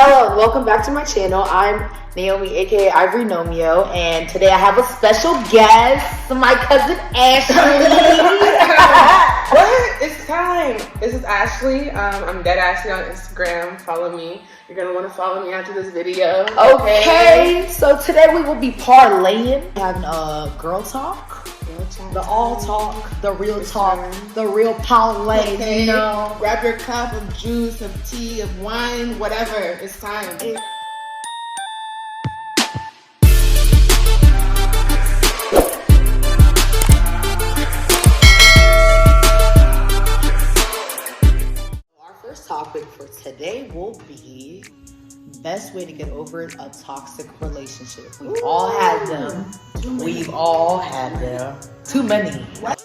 Hello, and welcome back to my channel. I'm Naomi, aka Ivory Nomeo, and today I have a special guest, my cousin Ashley. What? It's time. This is Ashley. I'm Dead Ashley on Instagram. Follow me. You're gonna want to follow me after this video. Okay, so today we will be parlaying, having a girl talk. The all talk, the real talk, the real parlay, Okay. you know. Grab your cup of juice, of tea, of wine, whatever. It's time. Our first topic for today will be best way to get over a toxic relationship. We've all had them. We've all had them. Too many. What?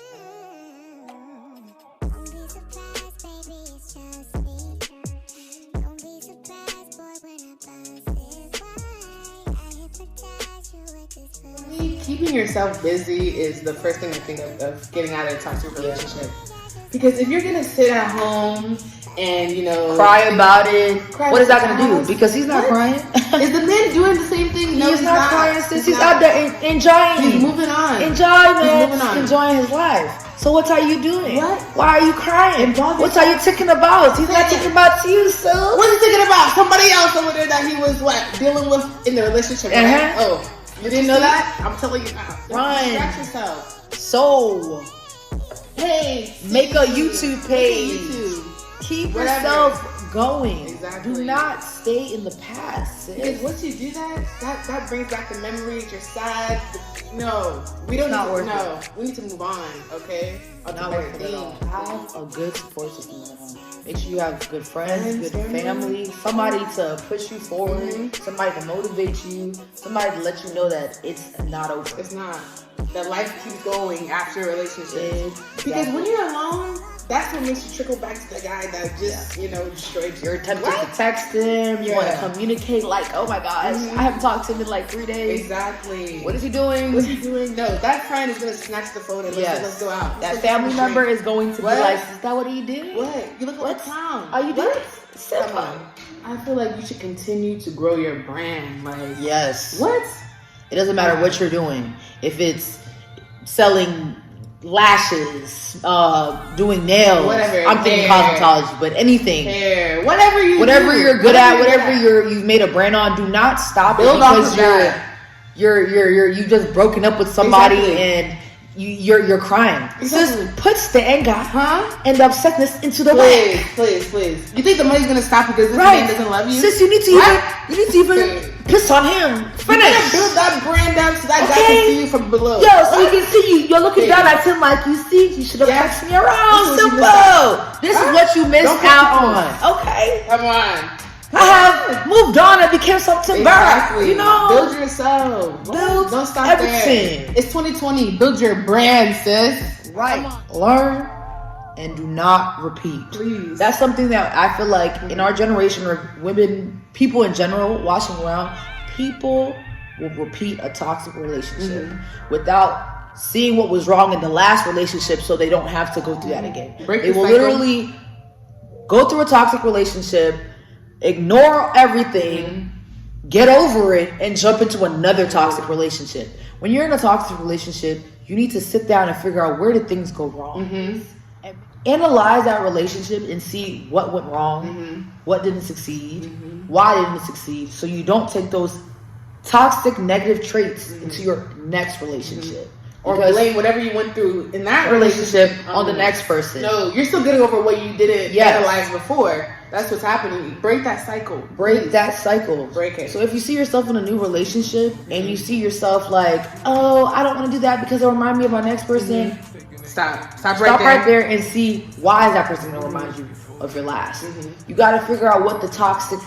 Keeping yourself busy is the first thing I think of getting out of a toxic relationship. Because if you're gonna sit at home and Cry about it. What is that gonna do? Because he's not crying. Is the man doing the same thing? No, he's not crying since he's out there enjoying. He's moving on. Enjoying his life. So what are you doing? What? Why are you crying? What are you thinking about? He's not thinking about you, so. What's he thinking about? Somebody else over there that he was dealing with in the relationship. Right? Oh, you didn't know that? I'm telling you now. Run. Distract yourself. So, hey, make a YouTube page. Keep yourself going. Exactly. Do not stay in the past. Because once you do that brings back the memories. You're sad. No, we don't. We need to move on. Okay. Not worth it at all. Have a good support system at home. Make sure you have good friends, good family, somebody to push you forward, somebody to motivate you, somebody to let you know that it's not over. It's not. That life keeps going after a relationship. Exactly. Because when you're alone, that's what makes you trickle back to the guy that just, destroyed you. You're tempted to text him. You want to communicate like, oh my gosh, I haven't talked to him in like 3 days. Exactly. What is he doing? What's he doing? No, that friend is going to snatch the phone and let's go out. That family member is going to be like, is that what he did? What? You look like a clown. Are you doing? Come on. I feel like you should continue to grow your brand. Like, yes. What? It doesn't matter what you're doing. If it's selling lashes, doing nails, whatever, I'm thinking cosmetology, but anything, hair, whatever you're good at, whatever you've made a brand on, do not stop it because you just broken up with somebody and you're crying. Exactly. Just puts the anger and the upsetness into the way. Please. You think the money's gonna stop because this man doesn't love you? Sis, you need to even piss on him. Finish. You gotta build that brand up so that guy can see you from below. Yo, so he can see you. You're looking down at him like, you see, you should have texted me around. Simple. This is what you missed out on. Okay. Come on. I have moved on and became something better. Build yourself. Don't stop everything. There. It's 2020. Build your brand, sis. Right. Learn and do not repeat. Please. That's something that I feel like in our generation, or women, people in general, watching around, people will repeat a toxic relationship without seeing what was wrong in the last relationship, so they don't have to go through that again. They will literally go through a toxic relationship, ignore everything, get over it, and jump into another toxic relationship. When you're in a toxic relationship, you need to sit down and figure out, where did things go wrong? And analyze that relationship and see what went wrong, what didn't succeed, why didn't it succeed, so you don't take those toxic negative traits into your next relationship. Or blame whatever you went through in that relationship on the next person. No, you're still getting over what you didn't analyze before. That's what's happening. Break that cycle. Break that cycle. Break it. So if you see yourself in a new relationship and you see yourself like, oh, I don't want to do that because it reminds me of my next person. Stop right there and see, why is that person going to remind you of your last? You got to figure out what the toxic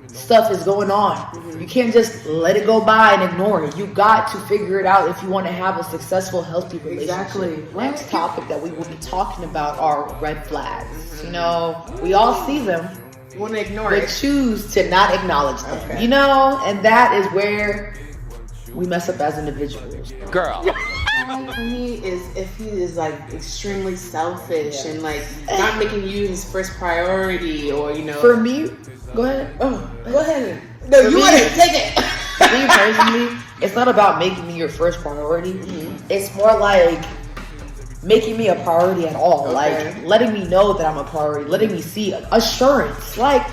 stuff is going on. You can't just let it go by and ignore it. You got to figure it out if you want to have a successful, healthy relationship. Exactly. Next topic that we will be talking about are red flags. We all see them. You want to ignore it, but choose to not acknowledge them. And that is where we mess up as individuals. Girl. For me, is if he is like extremely selfish and like not making you his first priority, or For me, go ahead. Go ahead. No, you want to take it. Me personally, it's not about making me your first priority. It's more like making me a priority at all. Okay. Like letting me know that I'm a priority. Letting me see assurance. Like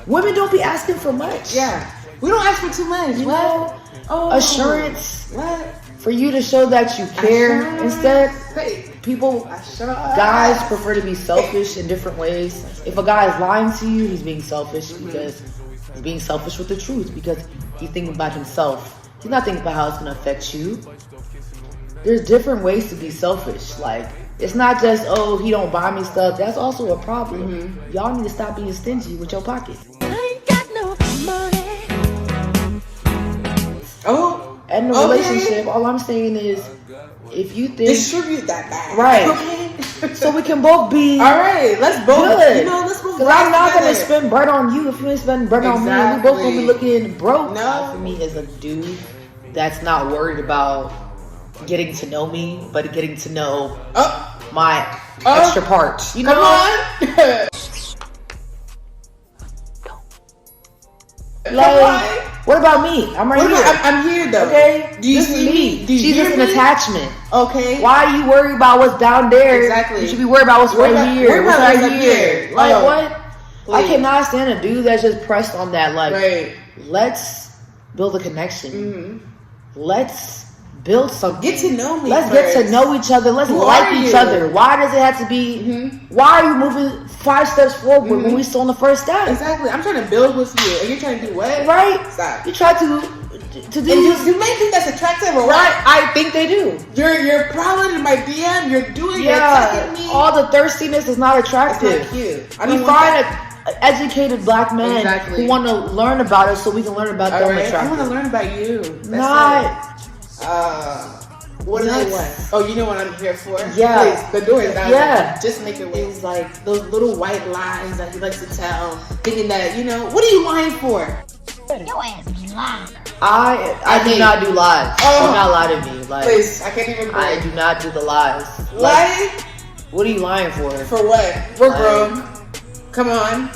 women don't be asking for much. Yeah. We don't ask for too much. You what? know? Assurance. What? For you to show that you care. Instead, people, Assurance. guys prefer to be selfish in different ways. If a guy is lying to you, he's being selfish because he's being selfish with the truth, because he's thinking about himself. He's not thinking about how it's going to affect you. There's different ways to be selfish. Like, it's not just, oh, he don't buy me stuff. That's also a problem. Y'all need to stop being stingy with your pocket. I ain't got no money. Oh, And the relationship, all I'm saying is, if you think distribute that bag, right, okay? so we can both be all right. Let's both, good. you know, let's both. Because I'm not gonna spend bread on you if you ain't spending bread on me. And we both gonna be looking broke. No, for me as a dude that's not worried about getting to know me, but getting to know my extra parts. You know? on. Like, what about me? I'm right here. I'm here though. Okay, Do you this see is me. Do you She's hear just me? an attachment. Okay. Why are you worried about what's down there? Exactly. You should be worried about what's right here. What's what's right up here. here? Like Oh, what? please. I cannot stand a dude that's just pressed on that. Like, Right. let's build a connection. Let's build something. Get to know me. Let's first. get to know each other. Let's Who like are each you? other. Why does it have to be? Why are you moving 5 steps forward when we still on the first step? Exactly. I'm trying to build with you, and you're trying to do what? Right? Stop. You try to do. And you may think that's attractive, or Right? what? I think they do. You're prowling in my DM. You're doing. You're Yeah, attacking me. all the thirstiness is not That's attractive. not cute. I We don't want find that. educated black men Exactly. who want to learn about us so we can learn about All them right. I attractive. want to learn about you. That's Not. it. What is Yes. it? What? Oh, you know what I'm here for? Yeah. Please, the door is out. Yeah. Just make it way. It's like those little white lies that he likes to tell, thinking that, you know, what are you lying for? Your ass is lying. I do not do lies. Oh. Do not lie to me. Like, Please, I can't even. I do not do the lies. Like, Lie? what are you lying for? For what? We're Like- grown. Come on.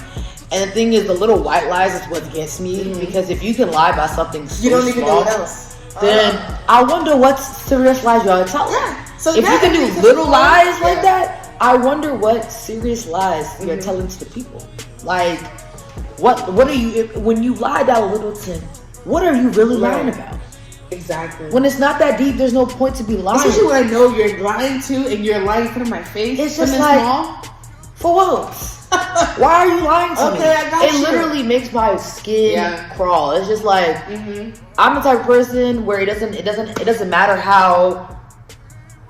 And the thing is, the little white lies is what gets me, because if you can lie about something so You don't even know small, what else. then I wonder what serious lies y'all are telling. Yeah. So If you that can do makes little sense. lies like Yeah. that, I wonder what serious lies you're telling to the people. Like, what are you, when you lie that little to, what are you really lying about? Exactly. When it's not that deep, there's no point to be lying. Especially when I know you're lying to, and you're lying in front of my face. It's just something like, small. for what? Why are you lying to me? Okay, I got it you. literally makes my skin Yeah. crawl. It's just like, I'm the type of person where it doesn't matter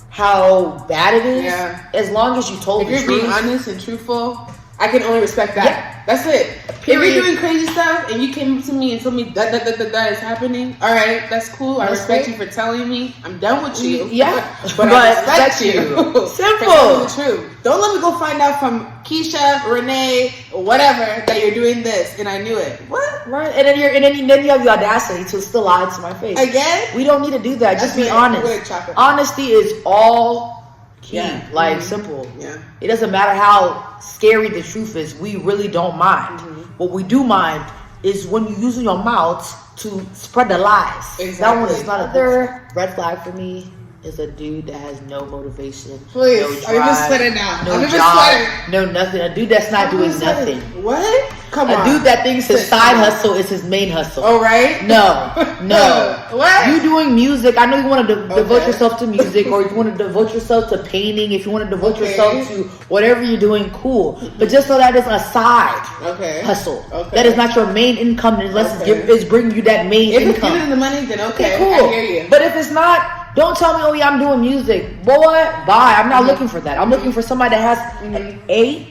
how bad it is. Yeah. As long as you told If the you're truth. being honest and truthful, I can only respect that. Yeah. That's it. Period. If you're doing crazy stuff and you came to me and told me that is happening, all right, that's cool. I That's respect it. you for telling me. I'm done with you. Yeah. but I respect you. Simple. For telling the truth. Don't let me go find out from Keisha, Renee, or whatever that you're doing this, and I knew it. What? Right, and then you have the audacity to still lie to my face. Again? We don't need to do that. Just be That's honest. with chocolate. Honesty is all key. Yeah. Like simple. Yeah. It doesn't matter how scary the truth is. We really don't mind. What we do mind is when you use your mouth to spread the lies. Exactly. That one is not another red flag for me. Is a dude that has no motivation, Please, no I'm even drive, sweating now. no I'm even job, sweating. no nothing. A dude that's not doing nothing. What? Come A on. dude that thinks his side hustle is his main hustle. All right. No. What? You doing music. I know you want to devote Okay. yourself to music, or you want to devote yourself to painting. If you want to devote Okay. yourself to whatever you're doing, cool. But just know that is a side Okay. hustle. Okay. That is not your main income unless Okay. it's bringing you that main If it's income. giving the money, then okay. Cool. I hear you. But if it's not, don't tell me, oh yeah, I'm doing music. Boy, bye. I'm not looking for that. I'm looking for somebody that has an A,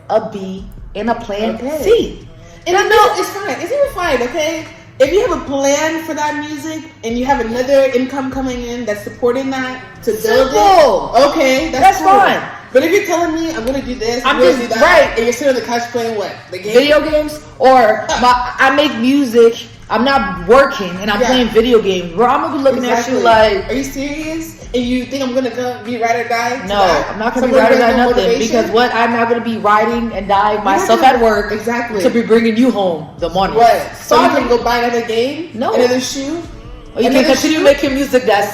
a B, and a plan Okay. C. And I know it's fine. It's even fine, okay? If you have a plan for that music and you have another income coming in that's supporting that to build Simple. it, okay, That's cool. fine. But if you're telling me I'm gonna do this, I'm gonna just- do that, right. and you're sitting on the couch playing what? The game? Video games, or I make music I'm not working and I'm playing video games. Bro, I'm gonna be looking at you like, are you serious? And you think I'm gonna be ride or die? No, I'm not gonna be ride or die nothing. Because what? I'm not gonna be riding and dying myself at work. Exactly. To be bringing you home the money. What? So you can go buy another game? No. Another shoe? Or you can continue making music that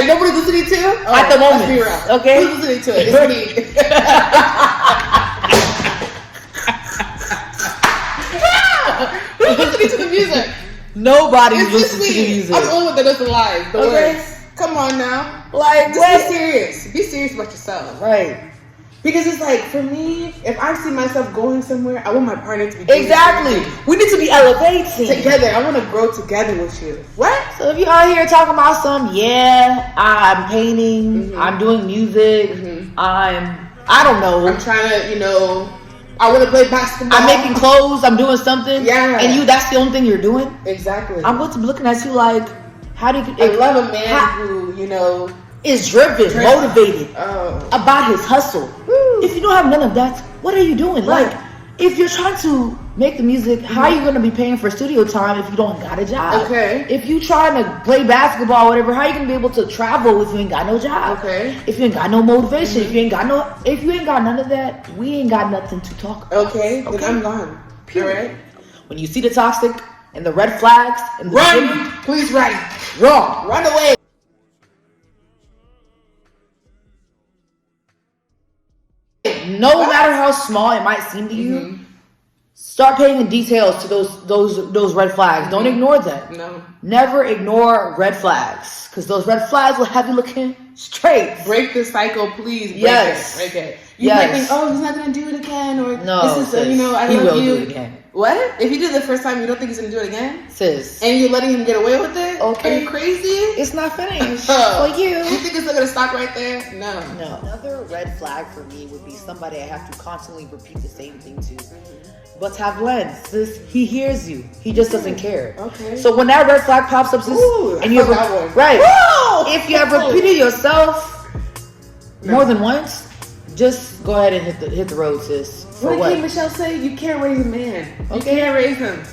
nobody's listening to? At the moment. Let's be real. Okay? Who's listening to it? It's me. Who's listening to the music? Nobody's listening to the music. I'm the only one that doesn't lie. The words. Come on now. Like, just be serious. Be serious about yourself. Right. Because it's like, for me, if I see myself going somewhere, I want my partner to be exactly. We need to be elevating together. I want to grow together with you. What? So if you're out here talking about I'm painting, I'm doing music, I don't know. I'm trying to, I want to play basketball. I'm making clothes. I'm doing something. Yeah. And that's the only thing you're doing? Exactly. I'm going to be looking at you like, how do you... I love a man who, is driven, motivated about his hustle. Woo. If you don't have none of that, what are you doing? Right. Like, if you're trying to make the music, how are you going to be paying for studio time if you don't got a job? Okay. If you trying to play basketball or whatever, how are you going to be able to travel if you ain't got no job? Okay. If you ain't got no motivation, if you ain't got none of that, we ain't got nothing to talk about. Okay. Then I'm gone. Period. All right. When you see the toxic and the red flags and the run, please run. Wrong. Run away. No matter how small it might seem to you, start paying the details to those red flags. Don't ignore them. No. Never ignore red flags, because those red flags will have you looking straight. Break the cycle, please. Break it. You might think, oh, he's not gonna do it again, or no, this is, I he love will you. do it again. What? If you did it the first time, you don't think he's gonna do it again? Sis. And you're letting him get away with it? Okay. Are you crazy? It's not finished for you. You think it's not gonna stop right there? No. Another red flag for me would be somebody I have to constantly repeat the same thing to. But have lens. Sis, he hears you. He just doesn't care. Okay. So when that red flag pops up, sis, and you that one. Right. Woo! If you have repeated yourself more than once, just go ahead and hit the road, sis. For what did Michelle say? You can't raise a man. You can't raise him.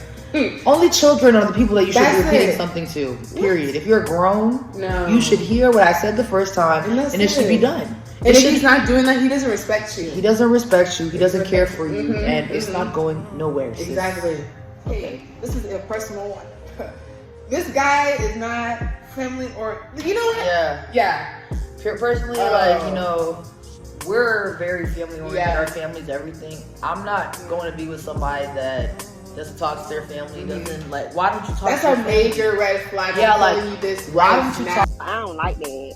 Only children are the people that you should be repeating something to. Period. If you're grown, you should hear what I said the first time, and it should be done. And if he's not doing that, he doesn't respect you. He doesn't respect you. He doesn't care for you, and it's not going nowhere. Sis. Exactly. Okay, this is a personal one. This guy is not family, or you know what? Yeah. Personally, we're very family oriented. Our family's everything. I'm not going to be with somebody that doesn't talk to their family. Doesn't why don't you talk? That's to your a family? major red flag. Yeah, I'm telling you this. Why don't you talk? I don't like that.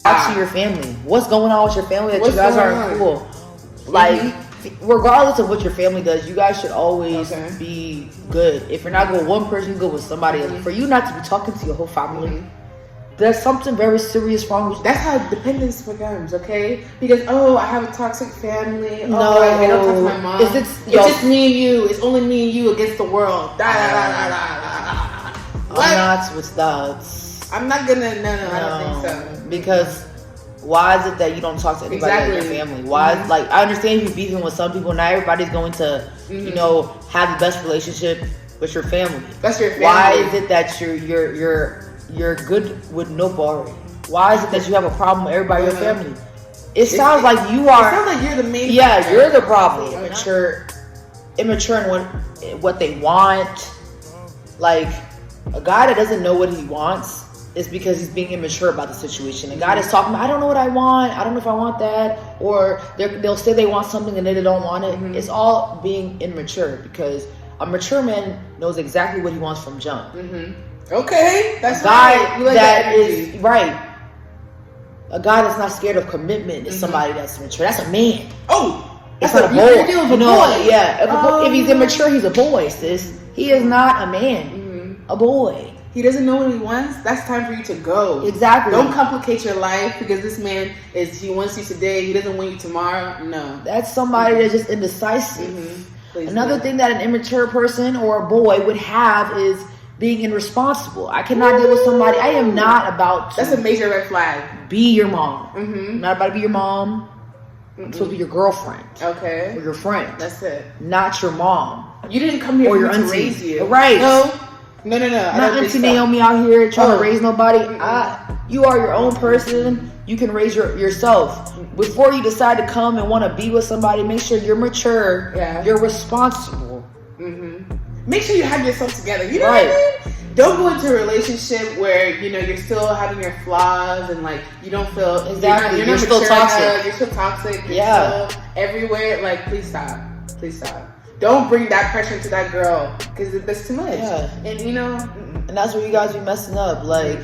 Talk to your family. What's going on with your family that you guys aren't cool? Regardless of what your family does, you guys should always be good. If you're not good with one person, you go with somebody else. For you not to be talking to your whole family, there's something very serious wrong with you. That's how dependence becomes, okay? Because, I have a toxic family. No. I don't talk to my mom. It's just me and you. It's only me and you against the world. I'm not with that. I'm not gonna, I don't think so. Because why is it that you don't talk to anybody in your family? Why is, I understand you beefing with some people. Not everybody's going to, have the best relationship with your family. That's your family. Why is it that you're good with nobody? Why is it that you have a problem with everybody in your family? It sounds like you are. It sounds like you're the main. Yeah, you're the problem. Immature in what they want. Like a guy that doesn't know what he wants is because he's being immature about the situation. A guy that's talking about, I don't know what I want. I don't know if I want that, or they'll say they want something and then they don't want it. It's all being immature, because a mature man knows exactly what he wants from jump. Okay, that's a guy right. that is right. A guy that's not scared of commitment is somebody that's mature. That's a man. It's not a boy. If he's immature, he's a boy, sis. He is not a man. A boy. He doesn't know what he wants. That's time for you to go. Exactly. Don't complicate your life because this man he wants you today. He doesn't want you tomorrow. No. That's somebody that's just indecisive. Another thing that an immature person or a boy would have is being irresponsible. I cannot deal with somebody. I am not about to. That's a major red flag. Be your mom. I'm not about to be your mom. I'm supposed to be your girlfriend. Okay. Or your friend. That's it. Not your mom. You didn't come here or for your me auntie to raise you. Right. No. No. I Not don't Auntie think so. Naomi out here trying Oh. to raise nobody. You are your own person. You can raise yourself. Before you decide to come and want to be with somebody, make sure you're mature. Yeah. You're responsible. Make sure you have yourself together. You know Right. what I mean? Don't go into a relationship where you're still having your flaws and like you don't feel Exactly. You're not You're still mature toxic. enough, you're still toxic. You're Yeah. still everywhere. Like, please stop. Please stop. Don't bring that pressure to that girl because that's too much. Yeah. And And that's where you guys be messing up. Like,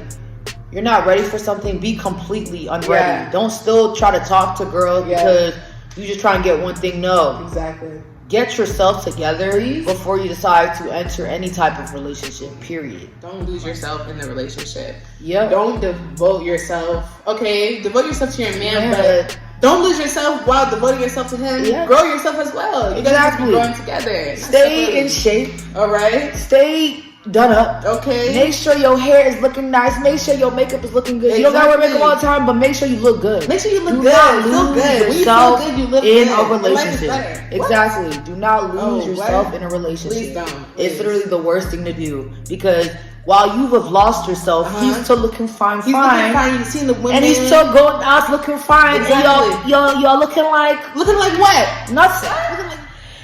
you're not ready for something. Be completely unready. Yeah. Don't still try to talk to girls because you just try and get one thing. No. exactly. Get yourself together Please. before you decide to enter any type of relationship, period. Don't lose yourself in the relationship. Yep. Don't devote yourself. Okay, devote yourself to your man, Yeah. but don't lose yourself while devoting yourself to him. Yeah. Grow yourself as well. You guys have to be Exactly. growing together. Stay in shape. All right. Stay done up. Okay. Make sure your hair is looking nice. Make sure your makeup is looking good. You don't gotta wear Exactly. makeup all the time, but make sure you look good. Make sure you look Do good. not Feel lose good. When you feel yourself good, you live in good. a Your life is relationship. better. What? Exactly. Do not lose Oh, yourself what? in a relationship. Please don't. It's Please. literally the worst thing to do because while you have lost yourself, he's still looking fine. He's looking fine. You've seen the women. And he's still going out looking fine. Exactly. And y'all looking like looking like what? nothing.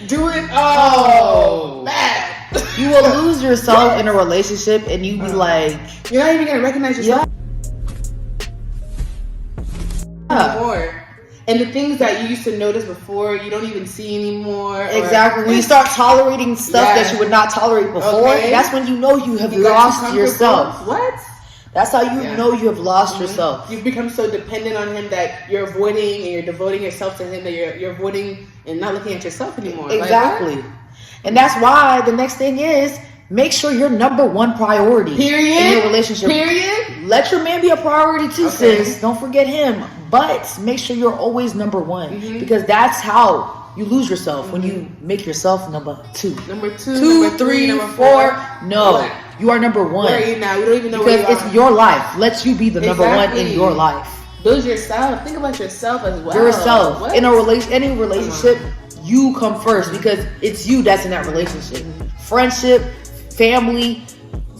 Do it. Oh, bad. You will lose yourself in a relationship and you be like, You're not even gonna recognize yourself anymore. And the things that you used to notice before, you don't even see anymore. or- exactly. When you start tolerating stuff Yeah. that you would not tolerate before, Okay. that's when you know you have You got too lost comfortable. yourself. What? That's how you Yeah. know you have lost yourself. You've become so dependent on him that you're avoiding and you're devoting yourself to him that you're avoiding and not looking at yourself anymore. Like, Exactly. And that's why the next thing is make sure you're number one priority Period. in your relationship. Period. Let your man be a priority too, Okay. sis. Don't forget him. But make sure you're always number one Mm-hmm. because that's how you lose yourself when you make yourself number two. Number two, Two, number three, number four. No, What? you are number one. Where are you now? We don't even know Because where you it's are. your life. Let you be the number one in Exactly. your life. Build yourself. Think about yourself as well. Yourself. What? In any relationship, you come first because it's you that's in that relationship. Friendship, family,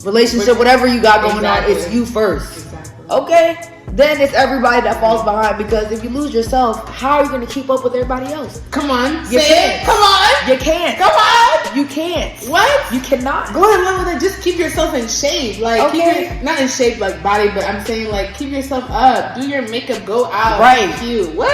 relationship, whatever you got going on, it's you first. Exactly. Okay? Then it's everybody that falls behind because if you lose yourself, how are you going to keep up with everybody else? Come on. You Say can't. it. Come on. You can't. Come on. You can't. What? You cannot. Go ahead, run with it. Just keep yourself in shape. Like, Okay. not in shape like body, but I'm saying like keep yourself up. Do your makeup. Go out. Right. Cute. What?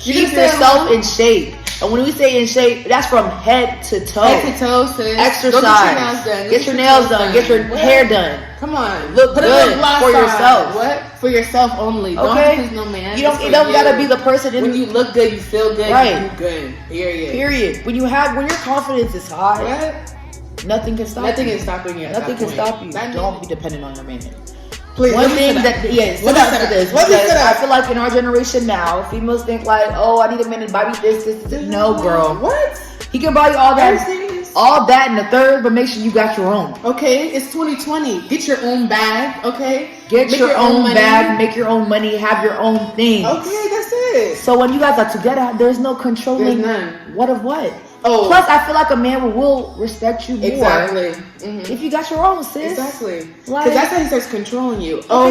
You're Keep gonna stay yourself home? in shape. And when we say in shape, that's from head to toe. Head to toe, sis. Exercise. Go get your nails done. Get your nails done. Get your What? hair done. Come on. Look Put a good little gloss for on. yourself. What? For yourself only. Don't Okay? please no man. You don't. It's It for don't gotta you. be the person in When you look good, you feel good. Right. You do good. Period. Period. When your confidence is high, What? nothing can stop Nothing you. is stopping you. at Nothing that can point. stop you. That Don't means- be dependent on your man. Please. One let me thing sit that up. yes, Let sit me up sit for up. this. Let me because sit up. I feel like in our generation now, females think like, oh, I need a man to buy me this. No, girl. What? He can buy you all Are you that, serious? all that in the third, but make sure you got your own. Okay, it's 2020. Get your own bag, okay? Get Make your own money. bag, make your own money, have your own things. Okay, that's it. So when you guys are together, there's no controlling There's none. what of what. Oh. Plus, I feel like a man will respect you more Exactly. Mhm. if you got your own, sis. Exactly. Like- Because that's how he starts controlling you. Oh,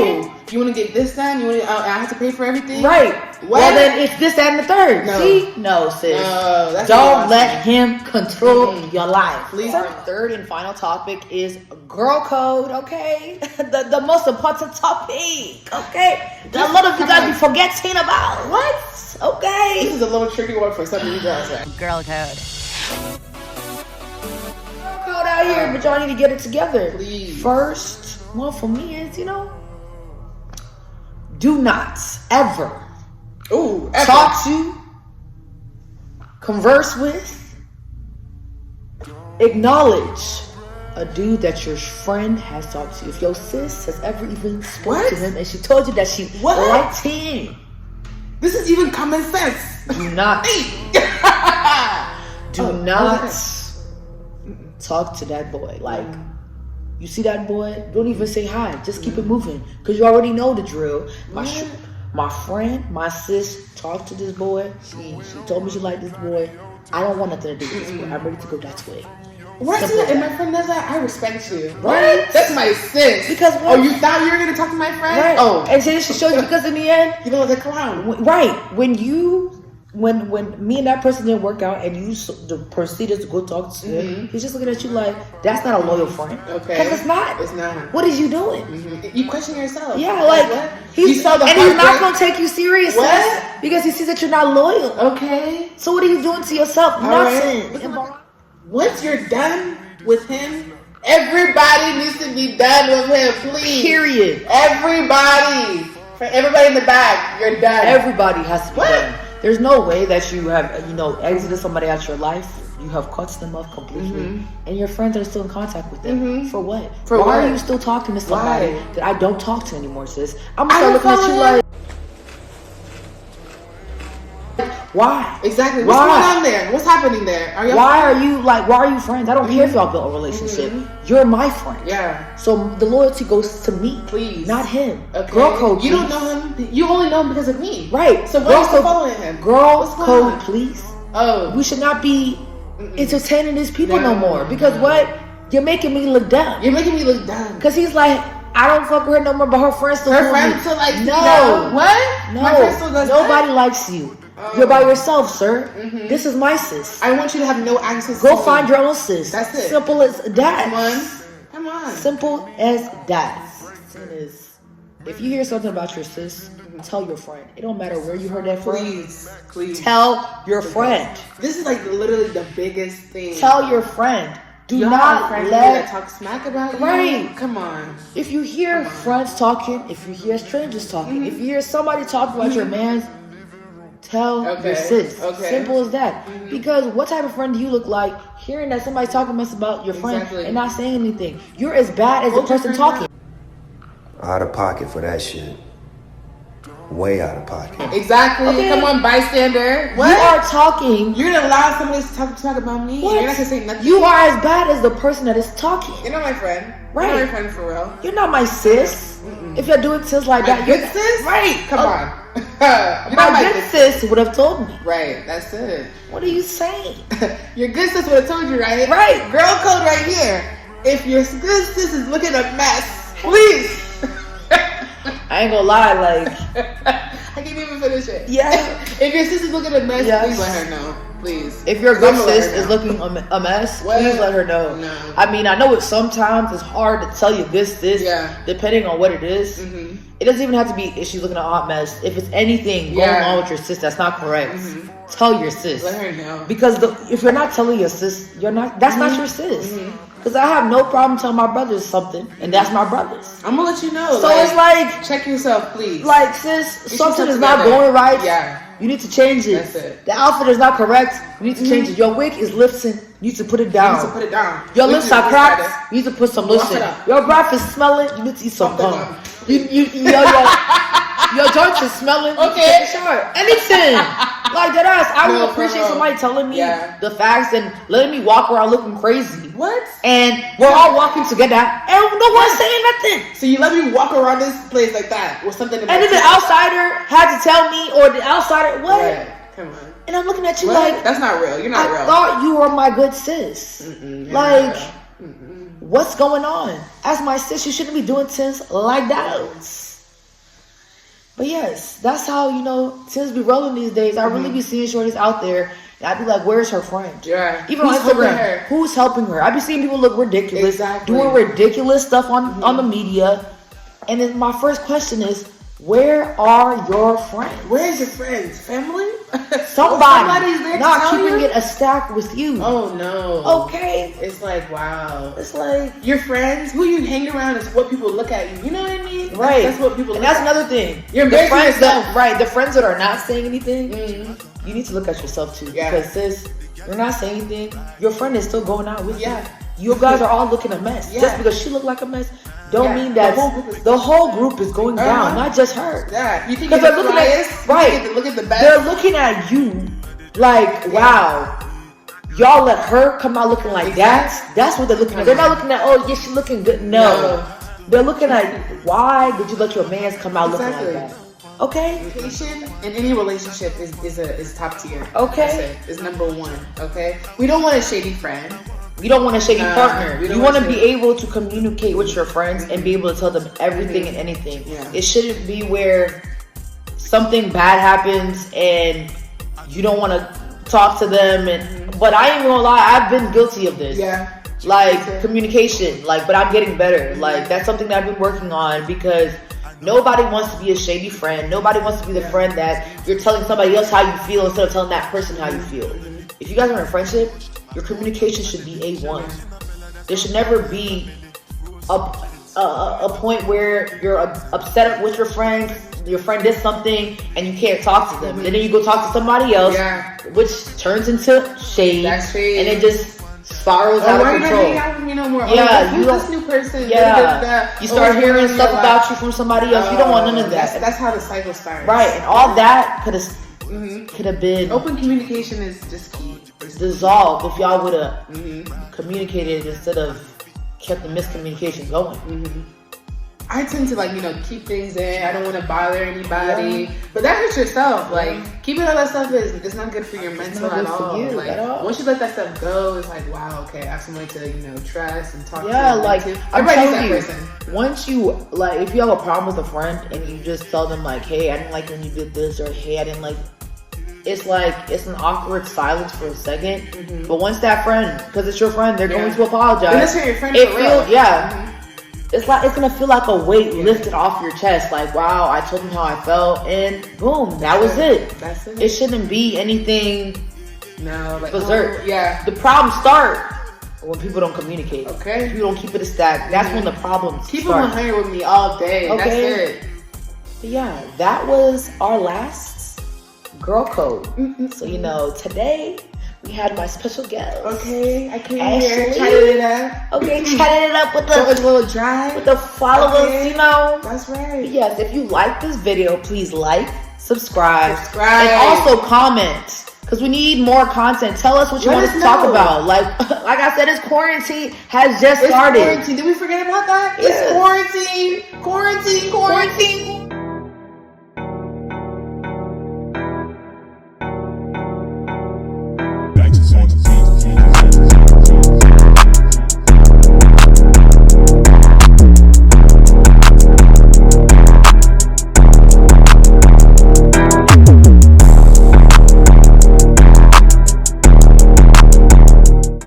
you want to get this done? You want to? I have to pay for everything. Right. What? Well, then it's this, that, and the third. No. See? No, sis. No, that's Don't awesome. let him control Mhm. your life. Please Our don't. third and final topic is girl code, okay? the most important topic, okay? That a lot of you guys be forgetting about. What? This Okay. is a little tricky one for some of you girls. Right? Girl code. Girl code out here, but y'all need to get it together. Please. First one for me is, do not ever Ooh, ever. talk to, converse with, acknowledge a dude that your friend has talked to. If your sis has ever even spoken What? to him and she told you that she What? liked him, This is even common sense. do not, do Oh, not okay. talk to that boy. Like, you see that boy, don't even say hi. Just keep it moving because you already know the drill. My friend, my sis talked to this boy. She told me she liked this boy. I don't want nothing to do with this boy. I'm ready to go that way. Why Simple do as that? And that. my friend does that. I respect you. Right? That's my sis. Because oh, you thought you were gonna talk to my friend? Right. Oh, And then she showed you because in the end, you look like a clown. right, when me and that person didn't work out and you proceeded to go talk to him, he's just looking at you like, that's not a loyal friend. Okay. Because it's not. It's not. What is you doing? You question yourself. Yeah, like, what? he's saw the and he's not heartbreak. going to take you serious, What? sis, because he sees that you're not loyal. Okay. So what are you doing to yourself? All Nothing. right. Once you're done with him, everybody needs to be done with him, please. Period. Everybody. For everybody in the back, you're done. Everybody has to be What? done. There's no way that you have, exited somebody out your life. You have cut them off completely, and your friends are still in contact with them. For what? For Why what? are you still talking to somebody Why? that I don't talk to anymore, sis? I'm I gonna don't start looking at follow you him. like, why? Exactly. What's Why? going on there? What's happening there? Are y'all Why are you friends? I don't care if y'all built a relationship. You're my friend. Yeah. So the loyalty goes to me, Please. not him. Okay. Girl code. You don't please. know him. You only know him because of me. Right. So why Girl are you still code- following him? Girl What's going code, on? please. Oh. We should not be entertaining these people no No, more. Because no. what? You're making me look dumb. You're making me look dumb. Because he's like, I don't fuck with her no more, but her friends still Her do friend me. still likes No. you now. What? No. My friend still does Nobody that? likes you. Oh. You're by yourself, sir. This is my sis. I want you to have no access Go to find me. your own sis. That's it. Simple as that. Come on. Come on. Simple as that. It is. If you hear something about your sis, tell your friend. It don't matter where you heard that from. Please. Tell your friend. This is like literally the biggest thing. Tell your friend. Do Y'all not have friends let. that talk smack about you. Right. Come on. If you hear friends talking, if you hear strangers talking, if you hear somebody talking about your man's, tell your sis. Okay. Simple as that. Because what type of friend do you look like hearing that somebody's talking mess about your friend Exactly. and not saying anything? You're as bad as the Hold your person friend talking. Out of pocket for that shit. Way out of pocket. Exactly. Okay. Come on, bystander. What? You are talking. You're gonna allow somebody to talk about me? What? You're not gonna say nothing? You are as bad as the person that is talking. You're not my friend. Right. You're not my friend for real. You're not my sis. If you're doing sis like My that, good you're sis? right. Come Oh, on. You're My not good sis would have told me. Right. That's it. What are you saying? Your good sis would have told you, right? Right. Girl code right here. If your good sis is looking a mess, please. I ain't gonna lie, like, I can't even finish it. yeah. If your sis is looking a mess, Yes. please let her know. Please. If your good I'm gonna let sis her is know. looking a mess, What? please let her know. No. I mean, I know it sometimes it's hard to tell your good sis, Yeah. depending on what it is. Mhm. It doesn't even have to be if she's looking at a hot mess. If it's anything going Yeah. on with your sis that's not correct, tell your sis. Let her know. Because if you're not telling your sis, that's not your sis. Because I have no problem telling my brothers something, and that's my brothers. I'm gonna let you know. So it's like, check yourself, please. sis, should something come is not together. going right. Yeah. You need to change it. That's it. The outfit is not correct. You need to change it. Your wig is lifting. You need to put it You down. need to put it down. Your We lips need to are look cracked. better. You need to put some Wash lotion. it up. Your breath is smelling. You need to eat some Something gum. up. Your joints is smelling. You Okay. take a shower. Anything. Like that ass. I No, would for appreciate real. somebody telling me Yeah. the facts and letting me walk around looking crazy. What? And we're all walking together and no one's saying nothing. So you let me walk around this place like that with something in my And then the face? outsider had to tell me, or the outsider, what? Right. Come on. And I'm looking at you What? like, That's not real. You're not I real. thought you were my good sis. You're Like, not real. what's going on? As my sis, you shouldn't be doing things like that. But yes, that's how, things be rolling these days. I really be seeing shorties out there, and I be like, where's her friend? Yeah. Even Who's on helping Instagram, her? who's helping her? I be seeing people look ridiculous, Exactly. doing ridiculous stuff on the media. And then my first question is, where are your friends? Where's your friends? Family? Somebody's there to not tell keeping you? it a stack with you. Oh no. Okay. It's like, wow. It's like, Your friends, who you hang around is what people look at you. You know what I mean? right. That's what people And look that's at. another thing. You're the embarrassing friends yourself. the friends that are not saying anything, you need to look at yourself too. Yeah. Because sis, you're not saying anything. Your friend is still going out with Yeah. you. You guys are all looking a mess. Yeah. Just because she looked like a mess, don't Yeah. mean that The whole group is- the whole group is going down, Uh-huh. not just her. Yeah. You think Because you're they're the looking at flyest? right. Look at the best. They're looking at you like, wow. Y'all let her come out looking like that. That's what they're looking at. They're not looking at, oh yeah, she's looking good. No. They're looking at, why did you let your mans come out Exactly. looking like that? Okay. Communication in any relationship is top tier. Okay. That's it. Is number one. Okay. We don't want a shady friend. You don't want a shady partner. we don't You want to want be able to communicate with your friends and be able to tell them everything and anything. Yeah. It shouldn't be where something bad happens and you don't want to talk to them. And but I ain't gonna lie, I've been guilty of this. Yeah. Like communication, like, but I'm getting better. Like, that's something that I've been working on because nobody wants to be a shady friend. Nobody wants to be the friend that you're telling somebody else how you feel instead of telling that person how you feel. If you guys are in a friendship, your communication should be A1. There should never be a point where you're upset with your friend did something and you can't talk to them. And then you go talk to somebody else, which turns into shade. That's shade. And it just spirals out of why control. you not hang out with me no more? Yeah, who's this new person? You start hearing stuff about you from somebody else. You don't want none of that. That's how the cycle starts. Right, and all that could have been open communication is just key. dissolved if y'all would have communicated instead of kept the miscommunication going. I tend to keep things in. I don't want to bother anybody, but that hurts yourself. Like keeping all that stuff is not good for your mental at all. Once you let that stuff go, it's like, wow, okay, I have somebody to trust and talk to. Yeah, like I'm telling you, person. once you if you have a problem with a friend and you just tell them like, hey, I didn't like when you did this, or hey, I didn't like. It's an awkward silence for a second, but once that friend, because it's your friend, they're going to apologize. And that's your friend for real. It's gonna feel like a weight lifted off your chest. Like, wow, I told him how I felt, and boom, that was it. That's it. It shouldn't be anything berserk. The problems start when people don't communicate. Okay. If you don't keep it a stack, that's when the problems keep start. Keep it 100 with me all day. Okay. That's it. But yeah, that was our last girl code. So today we had my special guest. Okay, I came Ashley. here, chatted it up. Okay, chatted it up with So it's a little dry. with the followers, Okay. That's right. Yes, if you like this video, please like, subscribe, Subscribe. and also comment. Because we need more content. Tell us what you want us to talk about. Like I said, it's quarantine has just started. Quarantine. Did we forget about that? Yes. It's quarantine.